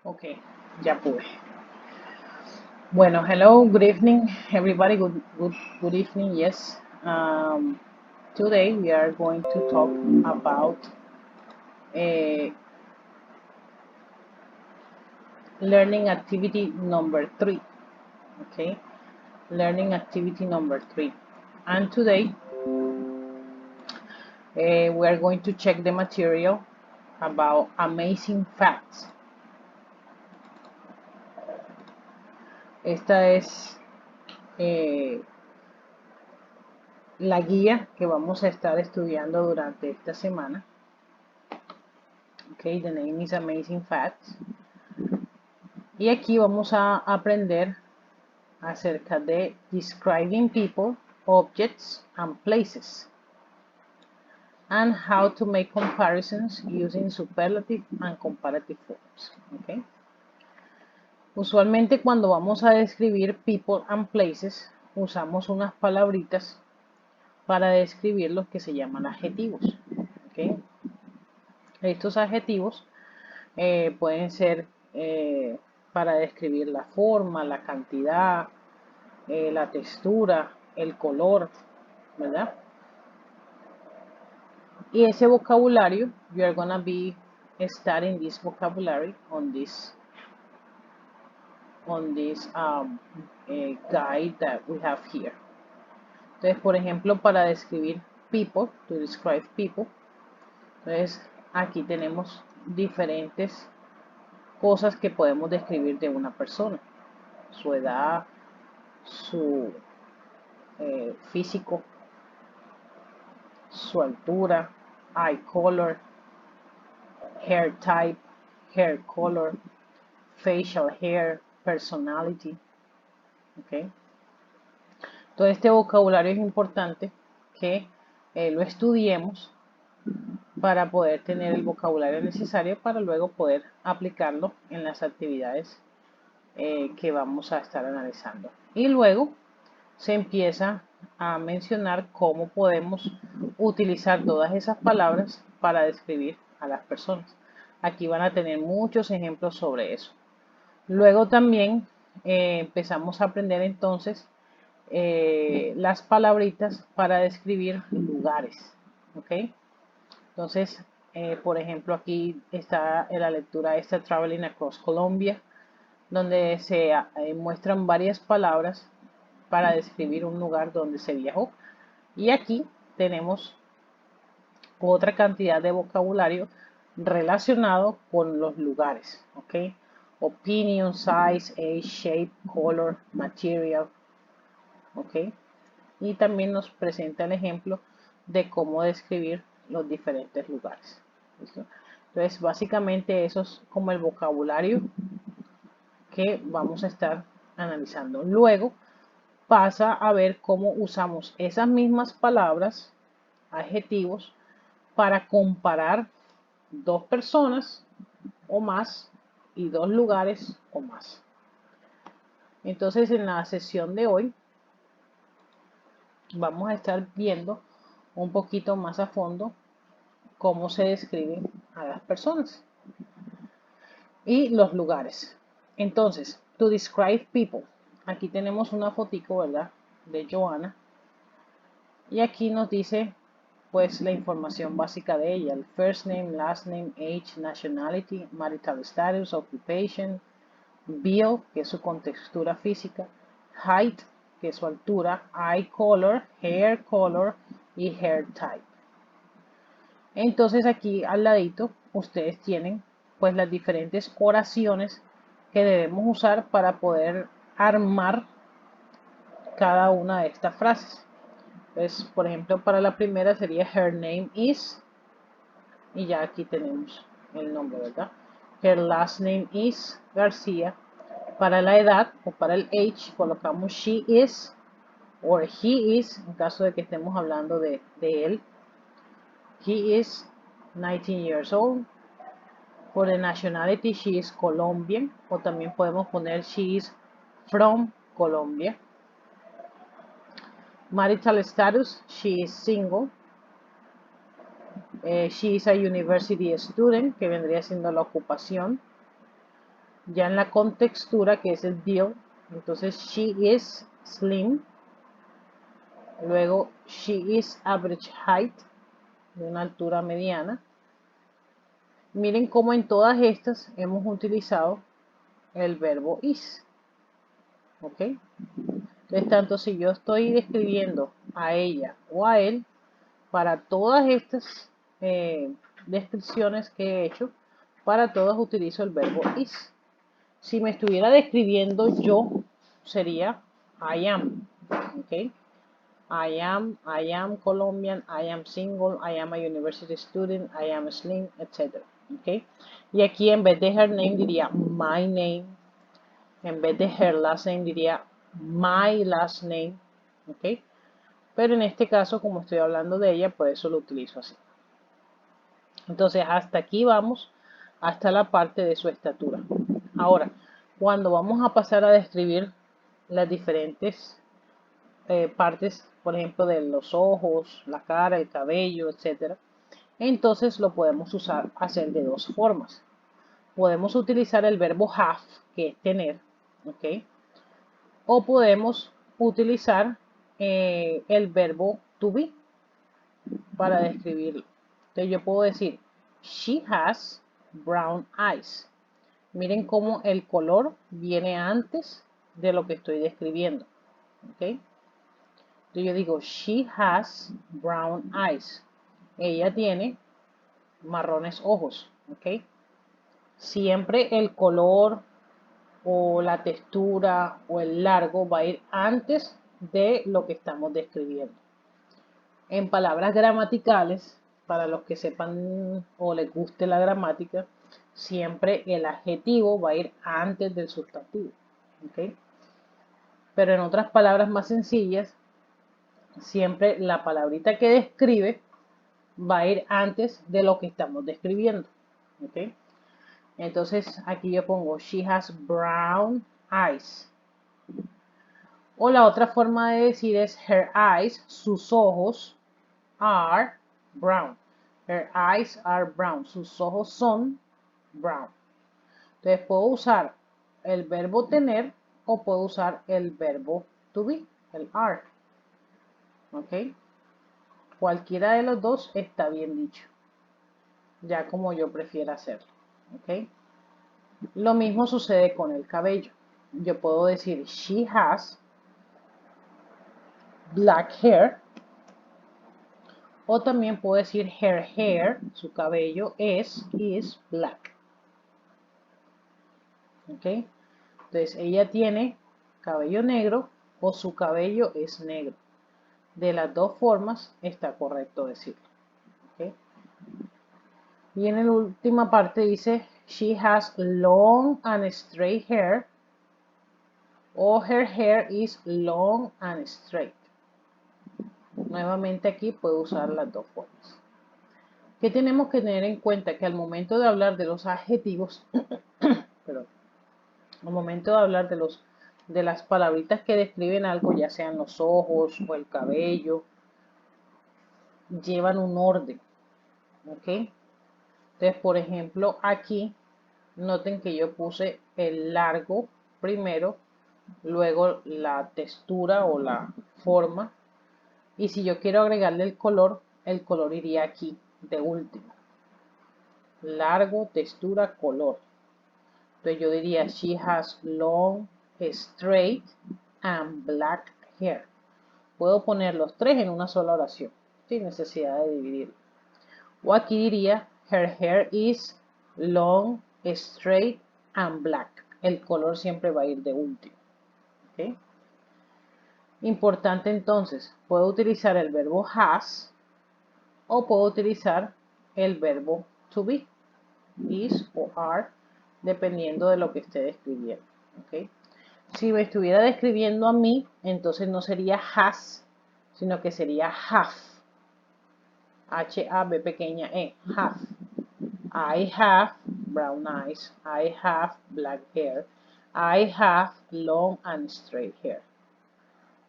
Ok, ya pude. Bueno, hello, good evening, everybody. Good evening. Yes. Today we are going to talk about uh, learning activity number three. Okay, learning activity number three. And today we are going to check the material about amazing facts. Esta es eh, la guía que vamos a estar estudiando durante esta semana. Okay, the name is Amazing Facts. Y aquí vamos a aprender acerca de describing people, objects, and places, and how to make comparisons using superlative and comparative forms. Okay. Usualmente cuando vamos a describir people and places, usamos unas palabritas para describir los que se llaman adjetivos. Okay. Estos adjetivos pueden ser para describir la forma, la cantidad, la textura, el color, ¿verdad? Y ese vocabulario, you are gonna be studying this vocabulary on this guide that we have here. Entonces, por ejemplo, para describir people, to describe people, entonces aquí tenemos diferentes cosas que podemos describir de una persona: su edad, su físico, su altura, eye color, hair type, hair color, facial hair, personality. Okay. Todo este vocabulario es importante que lo estudiemos para poder tener el vocabulario necesario para luego poder aplicarlo en las actividades que vamos a estar analizando. Y luego se empieza a mencionar cómo podemos utilizar todas esas palabras para describir a las personas. Aquí van a tener muchos ejemplos sobre eso. Luego también empezamos a aprender entonces las palabritas para describir lugares. ¿Ok? Entonces, por ejemplo, aquí está en la lectura esta Traveling Across Colombia, donde se muestran varias palabras para describir un lugar donde se viajó. Y aquí tenemos otra cantidad de vocabulario relacionado con los lugares. ¿Ok? Opinion, size, age, shape, color, material. ¿Ok? Y también nos presenta el ejemplo de cómo describir los diferentes lugares. ¿Listo? Entonces, básicamente eso es como el vocabulario que vamos a estar analizando. Luego pasa a ver cómo usamos esas mismas palabras, adjetivos, para comparar dos personas o más y dos lugares o más. Entonces, en la sesión de hoy vamos a estar viendo un poquito más a fondo cómo se describen a las personas y los lugares. Entonces, to describe people, aquí tenemos una fotico, ¿verdad?, de Joana, y aquí nos dice pues la información básica de ella: el first name, last name, age, nationality, marital status, occupation, build, que es su contextura física, height, que es su altura, eye color, hair color y hair type. Entonces aquí al ladito ustedes tienen pues las diferentes oraciones que debemos usar para poder armar cada una de estas frases. Entonces, por ejemplo, para la primera sería her name is, y ya aquí tenemos el nombre, ¿verdad? Her last name is García. Para la edad o para el age colocamos she is or he is, en caso de que estemos hablando de él. He is 19 years old. For the nationality, she is Colombian, o también podemos poner she is from Colombia. Marital status, she is single. She is a university student, que vendría siendo la ocupación. Ya en la contextura, que es el build, entonces she is slim. Luego she is average height, de una altura mediana. Miren cómo en todas estas hemos utilizado el verbo is. ¿Ok? Entonces, tanto si yo estoy describiendo a ella o a él, para todas estas descripciones que he hecho, para todas utilizo el verbo is. Si me estuviera describiendo yo, sería I am. ¿Ok? I am Colombian, I am single, I am a university student, I am slim, etc. ¿Ok? Y aquí en vez de her name diría my name. En vez de her last name diría my last name. ¿Ok? Pero en este caso, como estoy hablando de ella, por eso lo utilizo así. Entonces, hasta aquí vamos, hasta la parte de su estatura. Ahora, cuando vamos a pasar a describir las diferentes partes, por ejemplo, de los ojos, la cara, el cabello, etc., entonces lo podemos hacer de dos formas. Podemos utilizar el verbo have, que es tener, ¿ok? O podemos utilizar el verbo to be para describirlo. Entonces yo puedo decir, she has brown eyes. Miren cómo el color viene antes de lo que estoy describiendo. ¿Ok? Entonces yo digo, she has brown eyes. Ella tiene marrones ojos. ¿Ok? Siempre el color o la textura o el largo va a ir antes de lo que estamos describiendo. En palabras gramaticales, para los que sepan o les guste la gramática, siempre el adjetivo va a ir antes del sustantivo. ¿Ok? Pero en otras palabras más sencillas, siempre la palabrita que describe va a ir antes de lo que estamos describiendo. ¿Ok? Entonces aquí yo pongo, she has brown eyes. O la otra forma de decir es her eyes, sus ojos, are brown. Her eyes are brown. Sus ojos son brown. Entonces puedo usar el verbo tener o puedo usar el verbo to be, el are. ¿Ok? Cualquiera de los dos está bien dicho. Ya como yo prefiera hacerlo. ¿Ok? Lo mismo sucede con el cabello. Yo puedo decir she has black hair. O también puedo decir her hair, su cabello is black. ¿Ok? Entonces ella tiene cabello negro o su cabello es negro. De las dos formas está correcto decirlo. ¿Ok? Y en la última parte dice, she has long and straight hair o her hair is long and straight. Nuevamente aquí puedo usar las dos formas. ¿Qué tenemos que tener en cuenta? Que al momento de hablar de los adjetivos, perdón, al momento de hablar de las palabritas que describen algo, ya sean los ojos o el cabello, llevan un orden. ¿Ok? Entonces, por ejemplo, aquí noten que yo puse el largo primero, luego la textura o la forma. Y si yo quiero agregarle el color iría aquí de último. Largo, textura, color. Entonces yo diría, she has long, straight and black hair. Puedo poner los tres en una sola oración, sin necesidad de dividirlo. O aquí diría, her hair is long, straight and black. El color siempre va a ir de último. ¿Okay? Importante entonces, puedo utilizar el verbo has o puedo utilizar el verbo to be, is o are, dependiendo de lo que esté describiendo. ¿Okay? Si me estuviera describiendo a mí, entonces no sería has, sino que sería have. H-A-V pequeña E, have. I have brown eyes. I have black hair. I have long and straight hair.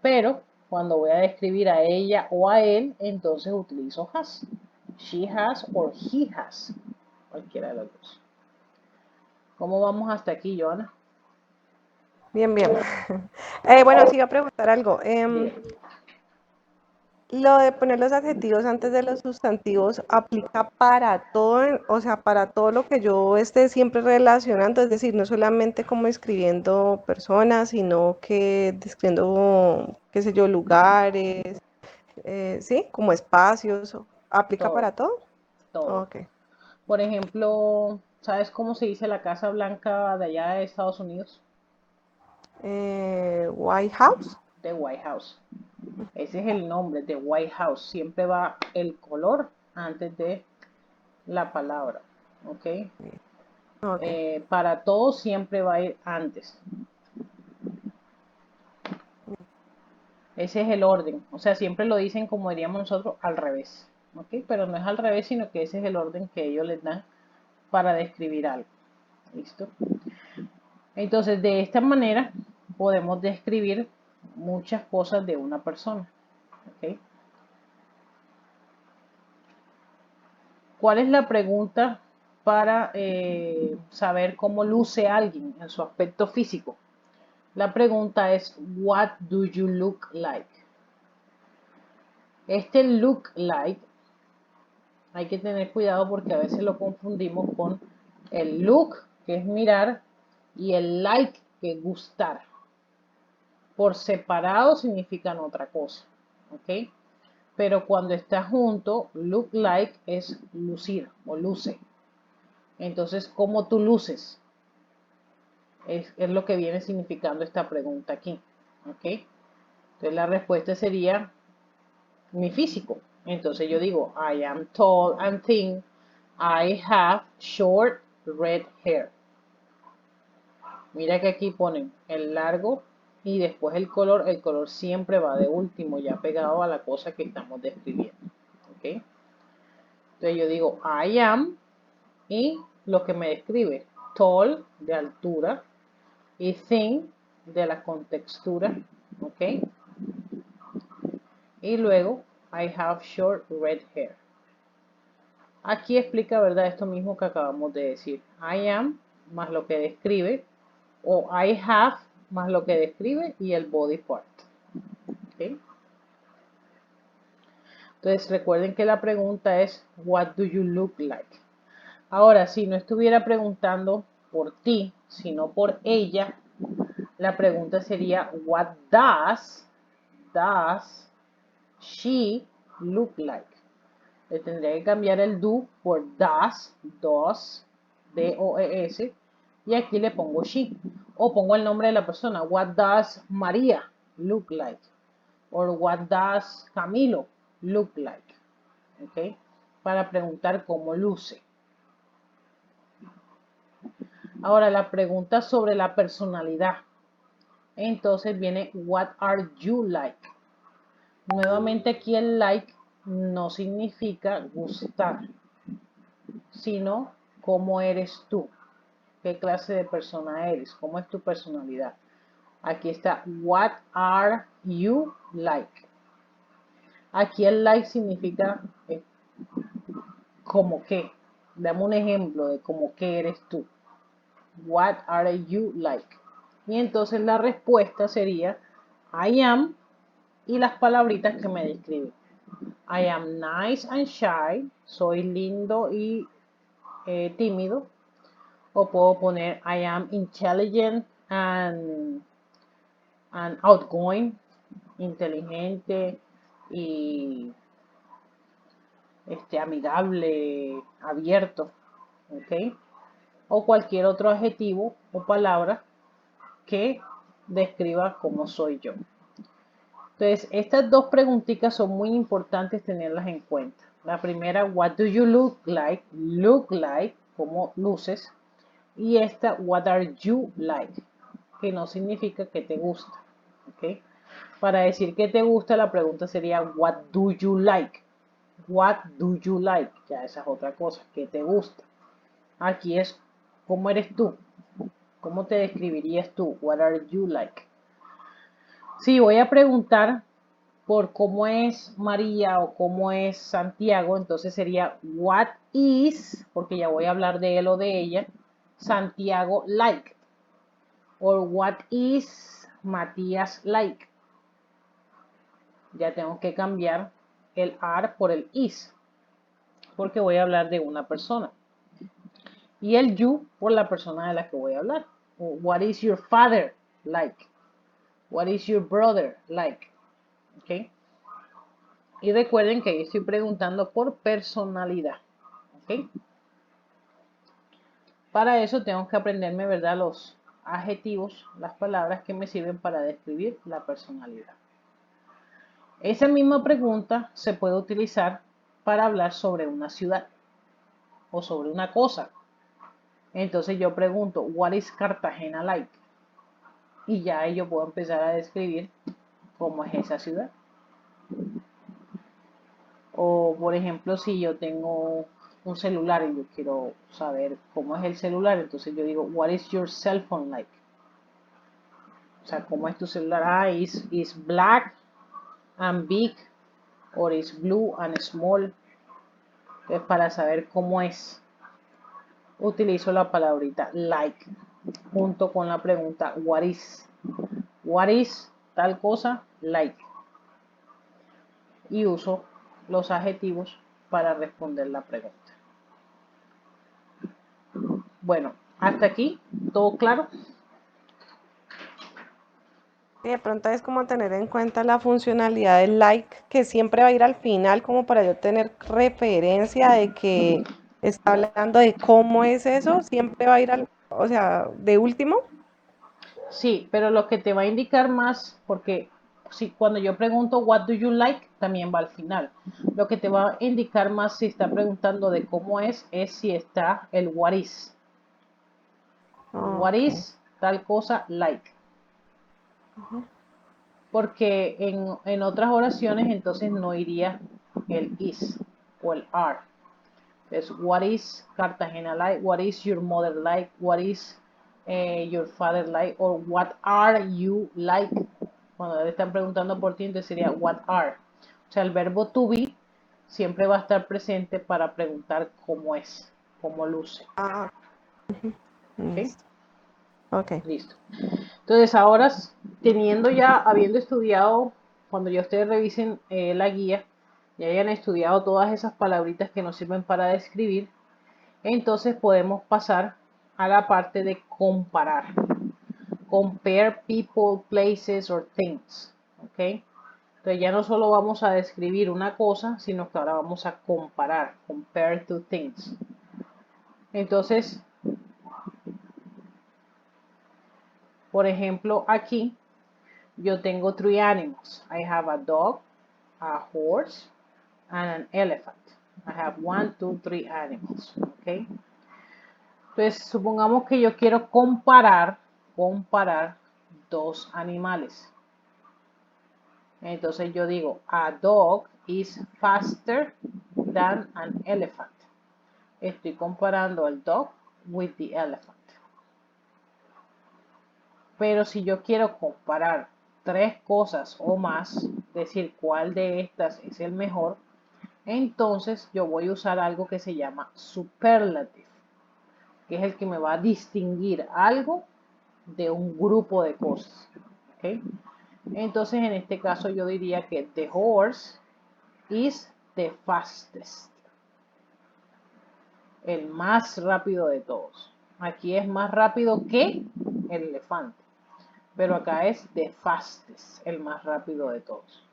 Pero cuando voy a describir a ella o a él, entonces utilizo has. She has or he has. Cualquiera de los dos. ¿Cómo vamos hasta aquí, Joana? Bien, bien. Bueno, sí iba a preguntar algo. Bien. Lo de poner los adjetivos antes de los sustantivos aplica para todo, o sea, para todo lo que yo esté siempre relacionando, es decir, no solamente como escribiendo personas, sino que describiendo, qué sé yo, lugares, sí, como espacios, ¿aplica Todo, para todo? todo. Ok. Por ejemplo, ¿sabes cómo se dice la Casa Blanca de allá de Estados Unidos? White House. The White House. Ese es el nombre de White House. Siempre va el color antes de la palabra. ¿Ok? Ok. Para todo siempre va a ir antes. Ese es el orden. O sea, siempre lo dicen como diríamos nosotros al revés. ¿Ok? Pero no es al revés, sino que ese es el orden que ellos les dan para describir algo. ¿Listo? Entonces, de esta manera podemos describir muchas cosas de una persona. ¿Ok? ¿Cuál es la pregunta para saber cómo luce alguien en su aspecto físico? La pregunta es, what do you look like? Este look like hay que tener cuidado porque a veces lo confundimos con el look, que es mirar, y el like, que es gustar. Por separado significan otra cosa. ¿Ok? Pero cuando está junto, look like es lucir o luce. Entonces, ¿cómo tú luces? Es lo que viene significando esta pregunta aquí. ¿Ok? Entonces la respuesta sería mi físico. Entonces yo digo, I am tall and thin. I have short red hair. Mira que aquí ponen el largo y después el color. El color siempre va de último, ya pegado a la cosa que estamos describiendo. ¿Ok? Entonces yo digo, I am y lo que me describe, tall de altura y thin de la contextura. ¿Ok? Y luego, I have short red hair. Aquí explica, ¿verdad? Esto mismo que acabamos de decir. I am más lo que describe, o I have más lo que describe y el body part. ¿Okay? Entonces recuerden que la pregunta es, what do you look like? Ahora, si no estuviera preguntando por ti, sino por ella, la pregunta sería, what does she look like? Le tendría que cambiar el do por does, D-O-E-S, y aquí le pongo she. O pongo el nombre de la persona. What does María look like? Or what does Camilo look like? ¿Ok? Para preguntar cómo luce. Ahora la pregunta sobre la personalidad. Entonces viene what are you like? Nuevamente aquí el like no significa gustar, sino cómo eres tú, qué clase de persona eres, cómo es tu personalidad. Aquí está, what are you like? Aquí el like significa como que. Dame un ejemplo de cómo que eres tú. What are you like? Y entonces la respuesta sería, I am y las palabritas que me describen. I am nice and shy. Soy lindo y tímido. O puedo poner I am intelligent and outgoing, inteligente y amigable, abierto, ¿ok? O cualquier otro adjetivo o palabra que describa cómo soy yo. Entonces, estas dos preguntitas son muy importantes tenerlas en cuenta. La primera, what do you look like, como luces. Y esta, what are you like, que no significa que te gusta. ¿Ok? Para decir que te gusta, la pregunta sería, what do you like? What do you like? Ya esa es otra cosa, ¿qué te gusta? Aquí es, ¿cómo eres tú? ¿Cómo te describirías tú? What are you like? Si voy a preguntar por cómo es María o cómo es Santiago, entonces sería what is, porque ya voy a hablar de él o de ella, Santiago like? Or what is Matías like? Ya tengo que cambiar el are por el is, porque voy a hablar de una persona. Y el you por la persona de la que voy a hablar. What is your father like? What is your brother like? ¿Ok? Y recuerden que estoy preguntando por personalidad. ¿Ok? Para eso tengo que aprenderme, ¿verdad? Los adjetivos, las palabras que me sirven para describir la personalidad. Esa misma pregunta se puede utilizar para hablar sobre una ciudad o sobre una cosa. Entonces yo pregunto, what is Cartagena like? Y ya yo puedo empezar a describir cómo es esa ciudad. O por ejemplo, si yo tengo un celular y yo quiero saber cómo es el celular, entonces yo digo, what is your cell phone like? O sea, ¿cómo es tu celular? Ah, is black and big, or is blue and small. Entonces, para saber cómo es, utilizo la palabrita like junto con la pregunta what is. What is tal cosa like. Y uso los adjetivos para responder la pregunta. Bueno, hasta aquí, ¿todo claro? Y de pronto es como tener en cuenta la funcionalidad del like, que siempre va a ir al final, como para yo tener referencia de que está hablando de cómo es eso, siempre va a ir al, o sea, de último. Sí, pero lo que te va a indicar más, porque si cuando yo pregunto what do you like, también va al final. Lo que te va a indicar más si está preguntando de cómo es si está el what is. What Ok. is tal cosa like. Porque en otras oraciones entonces no iría el is o el are. Entonces, what is Cartagena like? What is your mother like? What is your father like? Or what are you like? Cuando le están preguntando por ti, entonces sería what are. O sea, el verbo to be siempre va a estar presente para preguntar cómo es, cómo luce. Ah, ¿Ok? listo. Ok. Listo. Entonces, ahora, habiendo estudiado, cuando ya ustedes revisen la guía, y hayan estudiado todas esas palabritas que nos sirven para describir, entonces podemos pasar a la parte de comparar. Compare people, places or things. ¿Ok? Entonces ya no solo vamos a describir una cosa, sino que ahora vamos a comparar. Compare two things. Entonces, por ejemplo, aquí yo tengo three animals. I have a dog, a horse, and an elephant. I have one, two, three animals. ¿Ok? Entonces, supongamos que yo quiero comparar dos animales. Entonces yo digo, a dog is faster than an elephant. Estoy comparando al dog with the elephant. Pero si yo quiero comparar tres cosas o más, decir cuál de estas es el mejor, entonces yo voy a usar algo que se llama superlative, que es el que me va a distinguir algo de un grupo de cosas. ¿Ok? Entonces en este caso yo diría que the horse is the fastest. El más rápido de todos. Aquí es más rápido que el elefante. Pero acá es the fastest, el más rápido de todos.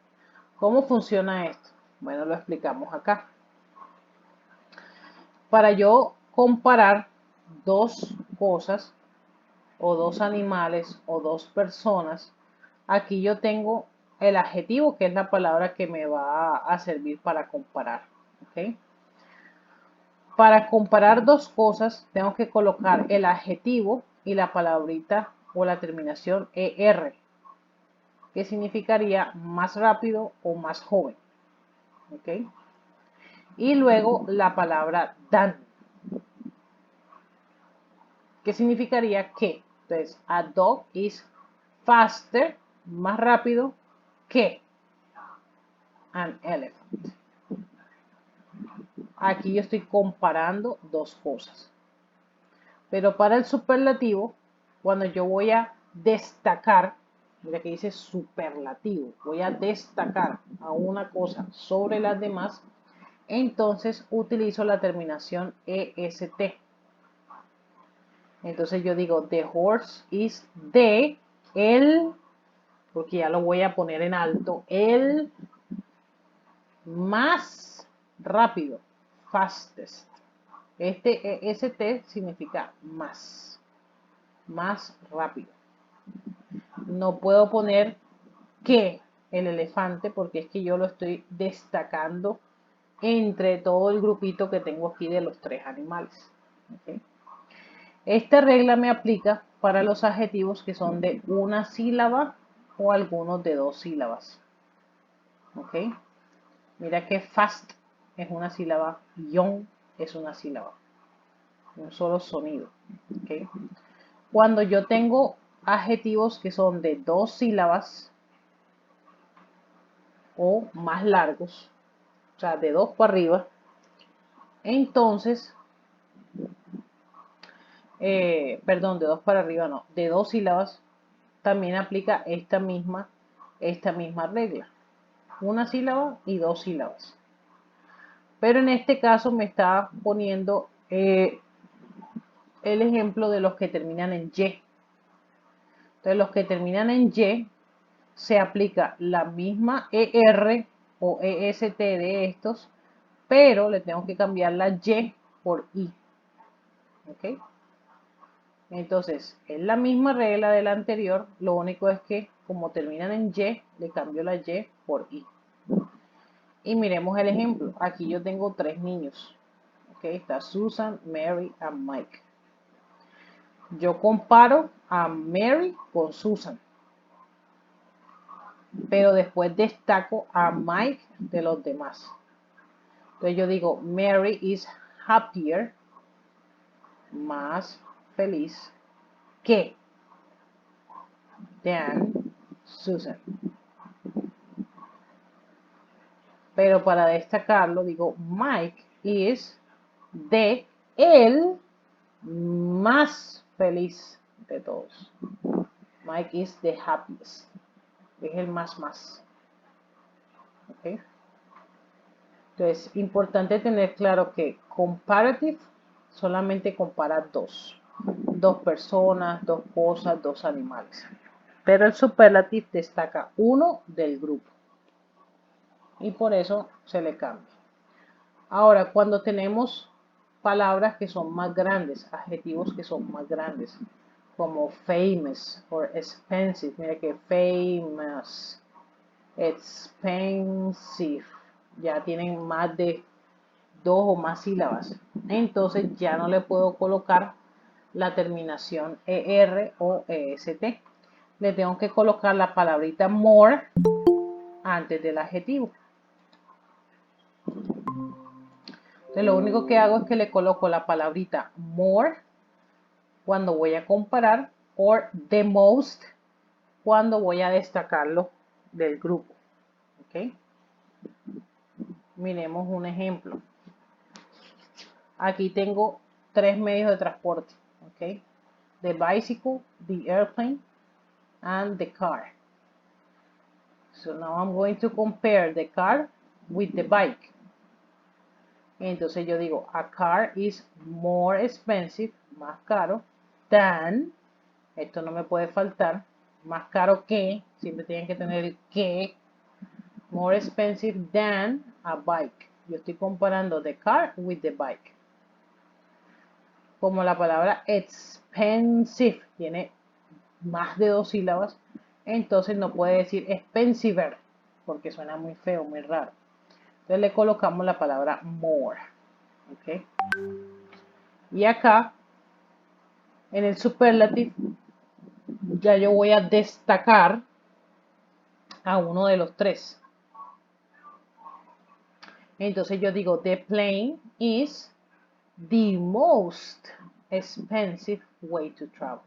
¿Cómo funciona esto? Bueno, lo explicamos acá. Para yo comparar dos cosas o dos animales o dos personas, aquí yo tengo el adjetivo, que es la palabra que me va a servir para comparar. ¿Ok? Para comparar dos cosas, tengo que colocar el adjetivo y la palabrita o la terminación ER, que significaría más rápido o más joven. ¿Ok? Y luego la palabra than, que significaría que. Entonces, a dog is faster, más rápido que an elephant. Aquí yo estoy comparando dos cosas. Pero para el superlativo, cuando yo voy a destacar, mira que dice superlativo, voy a destacar a una cosa sobre las demás, entonces utilizo la terminación EST. Entonces yo digo, the horse is el, porque ya lo voy a poner en alto, el más rápido, fastest. Este EST significa más rápido. No puedo poner que el elefante porque es que yo lo estoy destacando entre todo el grupito que tengo aquí de los tres animales. ¿Okay? Esta regla me aplica para los adjetivos que son de una sílaba o algunos de dos sílabas. ¿Ok? Mira que fast es una sílaba, young es una sílaba, un solo sonido. ¿Ok? Cuando yo tengo adjetivos que son de dos sílabas o más largos, o sea, de dos para arriba, entonces, perdón, de dos para arriba no, de dos sílabas, también aplica esta misma regla. Una sílaba y dos sílabas. Pero en este caso me está poniendo el ejemplo de los que terminan en Y. Entonces los que terminan en Y se aplica la misma ER o EST de estos, pero le tengo que cambiar la Y por I. ¿Ok? Entonces, es la misma regla de la anterior, lo único es que como terminan en Y, le cambio la Y por I. Y miremos el ejemplo. Aquí yo tengo tres niños. ¿Ok? Está Susan, Mary y Mike. Yo comparo a Mary con Susan, pero después destaco a Mike de los demás. Entonces yo digo, Mary is happier, más feliz que than Susan. Pero para destacarlo digo, Mike is el más feliz de todos. Mike is the happiest. Es el más. ¿Okay? Entonces, importante tener claro que comparative solamente compara dos personas, dos cosas, dos animales. Pero el superlative destaca uno del grupo. Y por eso se le cambia. Ahora, cuando tenemos palabras que son más grandes, adjetivos que son más grandes, como famous o expensive, mira que famous, expensive, ya tienen más de dos o más sílabas. Entonces ya no le puedo colocar la terminación ER o EST. Le tengo que colocar la palabrita more antes del adjetivo. Entonces lo único que hago es que le coloco la palabrita more cuando voy a comparar o the most cuando voy a destacarlo del grupo. ¿Okay? Miremos un ejemplo. Aquí tengo tres medios de transporte. ¿Okay? The bicycle, the airplane, and the car. So now I'm going to compare the car with the bike. Entonces yo digo, a car is more expensive, más caro, than, esto no me puede faltar, más caro que, siempre tienen que tener el que, more expensive than a bike. Yo estoy comparando the car with the bike. Como la palabra expensive tiene más de dos sílabas, entonces no puede decir expensive, porque suena muy feo, muy raro. Entonces le colocamos la palabra more. ¿Okay? Y acá, en el superlative, ya yo voy a destacar a uno de los tres. Entonces yo digo, the plane is the most expensive way to travel.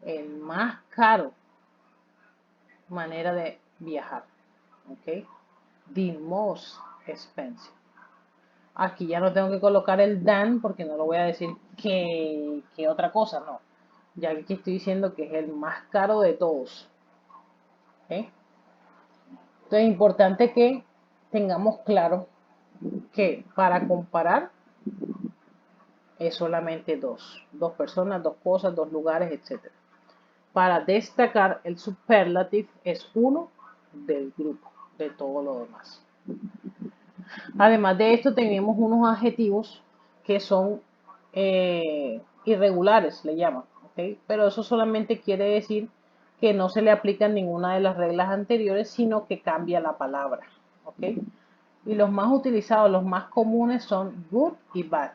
El más caro manera de viajar. ¿Ok? The most expensive. Aquí ya no tengo que colocar el than porque no lo voy a decir que otra cosa, no. Ya que aquí estoy diciendo que es el más caro de todos. ¿Ok? Entonces es importante que tengamos claro que para comparar es solamente dos personas, dos cosas, dos lugares, etc. Para destacar el superlative es uno del grupo, de todo lo demás. Además de esto tenemos unos adjetivos que son irregulares, le llaman, ¿ok? Pero eso solamente quiere decir que no se le aplica ninguna de las reglas anteriores, sino que cambia la palabra, ¿ok? Y los más utilizados, los más comunes son good y bad.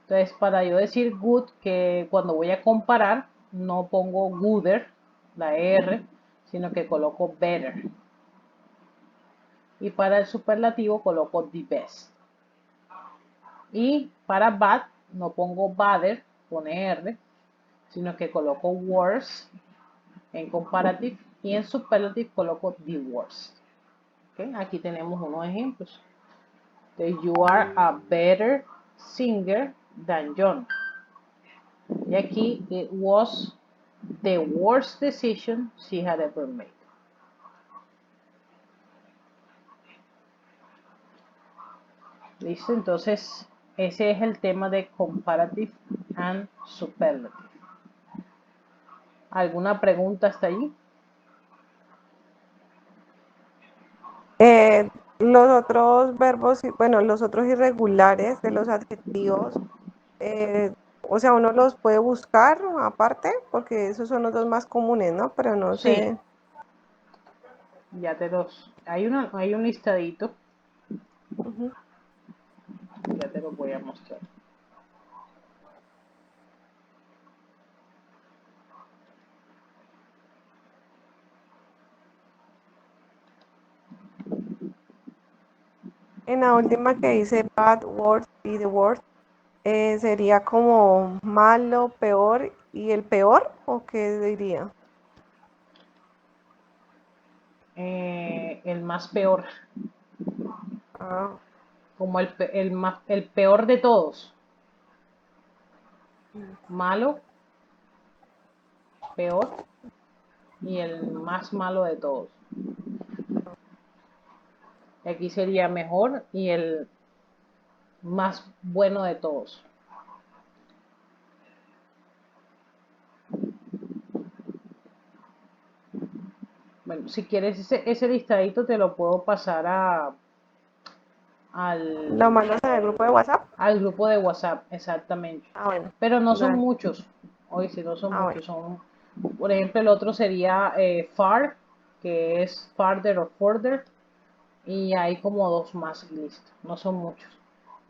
Entonces, para yo decir good, que cuando voy a comparar, no pongo gooder, la R, sino que coloco better. Y para el superlativo coloco the best. Y para bad, no pongo badder, pone R, sino que coloco worse en comparative. Y en superlative coloco the worst. ¿Okay? Aquí tenemos unos ejemplos. Entonces, you are a better singer than John. Y aquí, it was the worst decision she had ever made. ¿Listo? Entonces, ese es el tema de comparative and superlative. ¿Alguna pregunta hasta allí? Los otros verbos, bueno, los otros irregulares de los adjetivos, eh, o sea, uno los puede buscar aparte, porque esos son los dos más comunes, ¿no? Pero no Sí, sé. ya te los... Hay un listadito, Ujú. ya te lo voy a mostrar. En la última que dice bad word y the word, sería como malo, peor y el peor, ¿o qué diría? El más peor, Ah, como el peor de todos. Malo, peor y el más malo de todos. Aquí sería mejor y el más bueno de todos. Bueno, si quieres ese listadito te lo puedo pasar ¿lo al, mandas en el grupo de WhatsApp? al grupo de WhatsApp, exactamente. Ah, bueno, Pero no son dale. muchos. Hoy sí, no son Ah, bueno. muchos. Por ejemplo, el otro sería far, que es farther o further. Y hay como dos más y listo. No son muchos.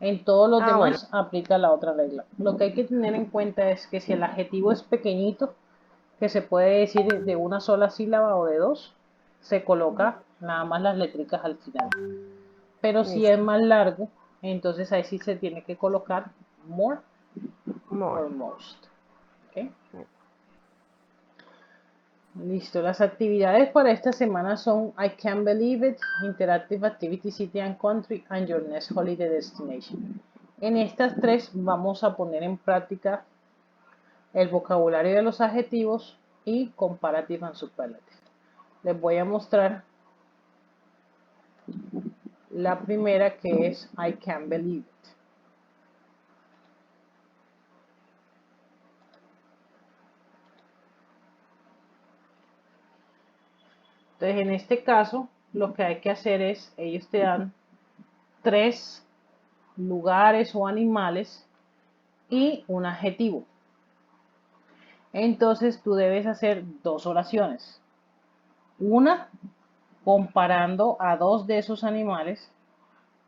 En todos los Ah, bueno. demás aplica la otra regla. Lo que hay que tener en cuenta es que si el adjetivo es pequeñito, que se puede decir de una sola sílaba o de dos, se Ujú. coloca nada más las letricas al final. Pero si es Listo. más largo, entonces ahí sí se tiene que colocar more More. or most. ¿Okay? Listo, las actividades para esta semana son I Can't Believe It, Interactive Activity City and Country, and Your Next Holiday Destination. En estas tres vamos a poner en práctica el vocabulario de los adjetivos y Comparative and Superlative. Les voy a mostrar la primera, que es I Can't Believe It. Entonces, en este caso, lo que hay que hacer es, ellos te dan tres lugares o animales y un adjetivo. Entonces, tú debes hacer dos oraciones. Una comparando a dos de esos animales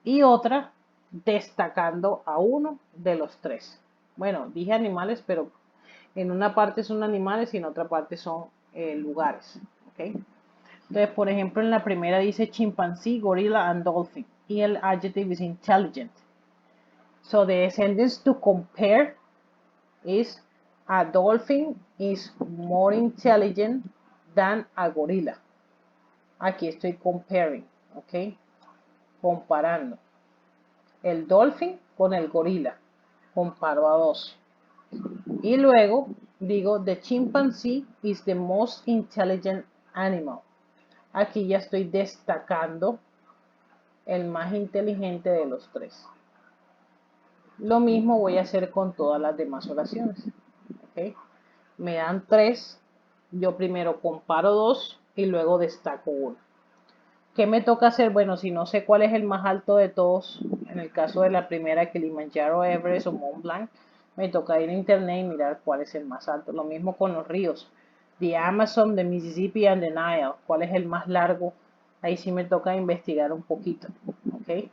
y otra destacando a uno de los tres. Bueno, dije animales, pero en una parte son animales y en otra parte son lugares. ¿Okay? Entonces, por ejemplo, en la primera dice chimpancé, gorilla and dolphin. Y el adjective is intelligent. So the sentence to compare is a dolphin is more intelligent than a gorilla. Aquí estoy comparing, ¿ok? Comparando. el dolphin con el gorila. Comparo a dos. Y luego digo, the chimpanzee is the most intelligent animal. Aquí ya estoy destacando el más inteligente de los tres. Lo mismo voy a hacer con todas las demás oraciones. ¿Okay? Me dan tres. Yo primero comparo dos y luego destaco uno. ¿Qué me toca hacer? Bueno, si no sé cuál es el más alto de todos, en el caso de la primera, Kilimanjaro, Everest o Mont Blanc, me toca ir a internet y mirar cuál es el más alto. Lo mismo con los ríos. The Amazon, the Mississippi and the Nile. ¿Cuál es el más largo? Ahí sí me toca investigar un poquito. ¿Ok?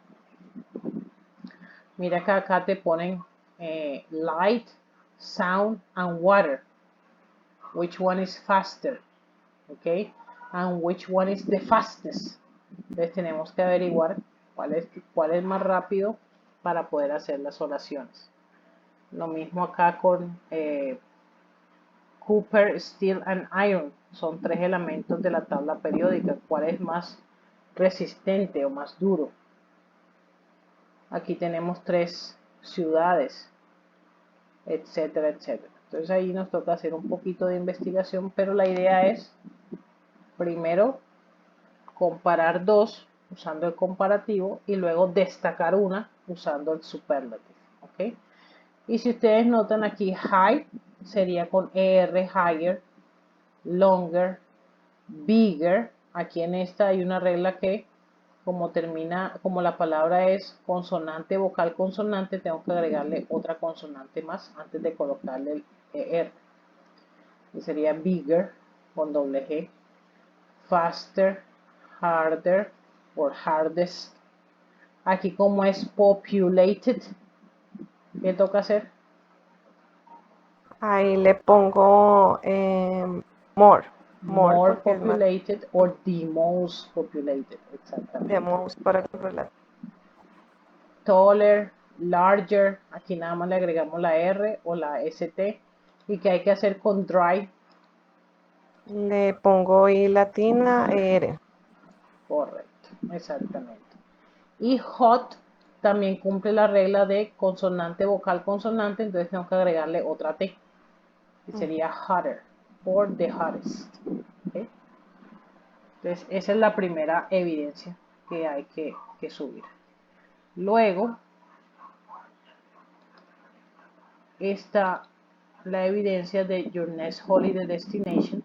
Mira que acá te ponen light, sound and water. Which one is faster? ¿Ok? And which one is the fastest? Entonces tenemos que averiguar cuál es más rápido para poder hacer las oraciones. Lo mismo acá con Copper, Steel and Iron. Son tres elementos de la tabla periódica. ¿Cuál es más resistente o más duro? Aquí tenemos tres ciudades, etcétera, etcétera. Entonces ahí nos toca hacer un poquito de investigación, pero la idea es primero comparar dos usando el comparativo y luego destacar una usando el superlative. ¿Ok? Y si ustedes notan aquí, high sería con ER, higher, longer, bigger. Aquí en esta hay una regla que como la palabra es consonante, vocal, consonante, tengo que agregarle otra consonante más antes de colocarle el ER. Y sería bigger con doble G, faster, harder or hardest. Aquí como es populated, ¿qué toca hacer? Ahí le pongo more, More porque es más populated or the most populated, de exactamente. most para el relativo. Taller, larger, aquí nada más le agregamos la R o la ST. Y que hay que hacer con dry, Le pongo I latina, R. correcto, exactamente. Y hot también cumple la regla de consonante, vocal, consonante, entonces tengo que agregarle otra T. Y sería hotter, or the hottest. ¿Okay? Entonces esa es la primera evidencia que hay que subir. Luego está la evidencia de Your Next Holiday Destination.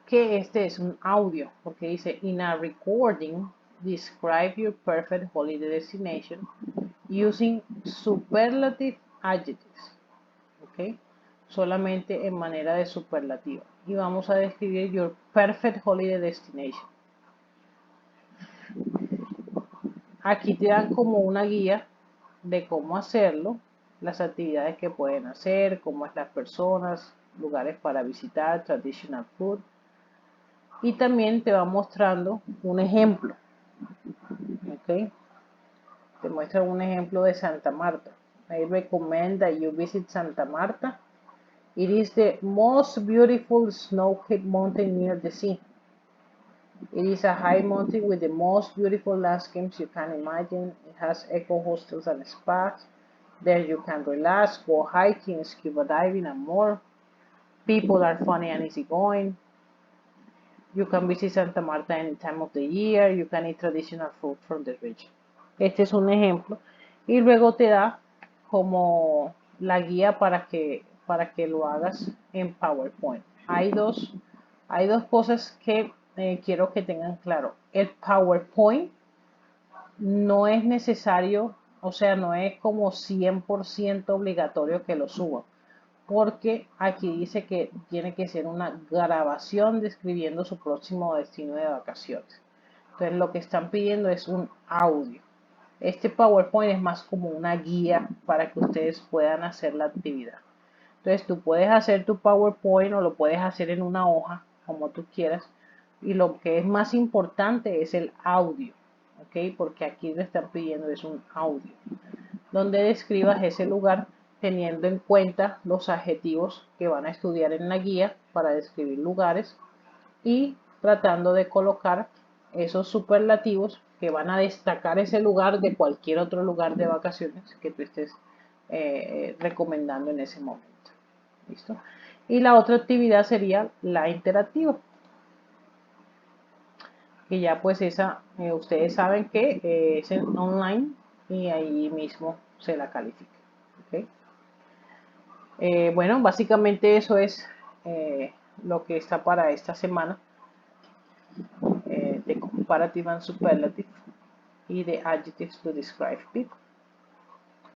Que este es un audio, porque dice, in a recording, describe your perfect holiday destination using superlative adjectives. ¿Ok? Solamente en manera de superlativa. Y vamos a describir your perfect holiday destination. Aquí te dan como una guía de cómo hacerlo, las actividades que pueden hacer, cómo es las personas, lugares para visitar, traditional food. Y también te va mostrando un ejemplo. ¿Ok? Te muestra un ejemplo de Santa Marta. I recommend that you visit Santa Marta. It is the most beautiful snow-capped mountain near the sea. It is a high mountain with the most beautiful landscapes you can imagine. It has eco hostels and spas. There you can relax, go hiking, scuba diving, and more. People are funny and easygoing. You can visit Santa Marta any time of the year. You can eat traditional food from the region. Este es un ejemplo. Y luego te da como la guía para que lo hagas en PowerPoint. Hay dos cosas que quiero que tengan claro. El PowerPoint no es necesario, o sea, no es como 100% obligatorio que lo suba, porque aquí dice que tiene que ser una grabación describiendo su próximo destino de vacaciones. Entonces lo que están pidiendo es un audio. Este PowerPoint es más como una guía para que ustedes puedan hacer la actividad. Entonces tú puedes hacer tu PowerPoint o lo puedes hacer en una hoja, como tú quieras. Y lo que es más importante es el audio. ¿ok? Porque aquí le están pidiendo es un audio, donde describas ese lugar teniendo en cuenta los adjetivos que van a estudiar en la guía para describir lugares y tratando de colocar esos superlativos que van a destacar ese lugar de cualquier otro lugar de vacaciones que tú estés recomendando en ese momento. ¿Listo? Y la otra actividad sería la interactiva, que ya pues esa, ustedes saben que es en online y ahí mismo se la califica. ¿Okay? Bueno, básicamente eso es lo que está para esta semana de comparative and superlative y de adjectives to describe people.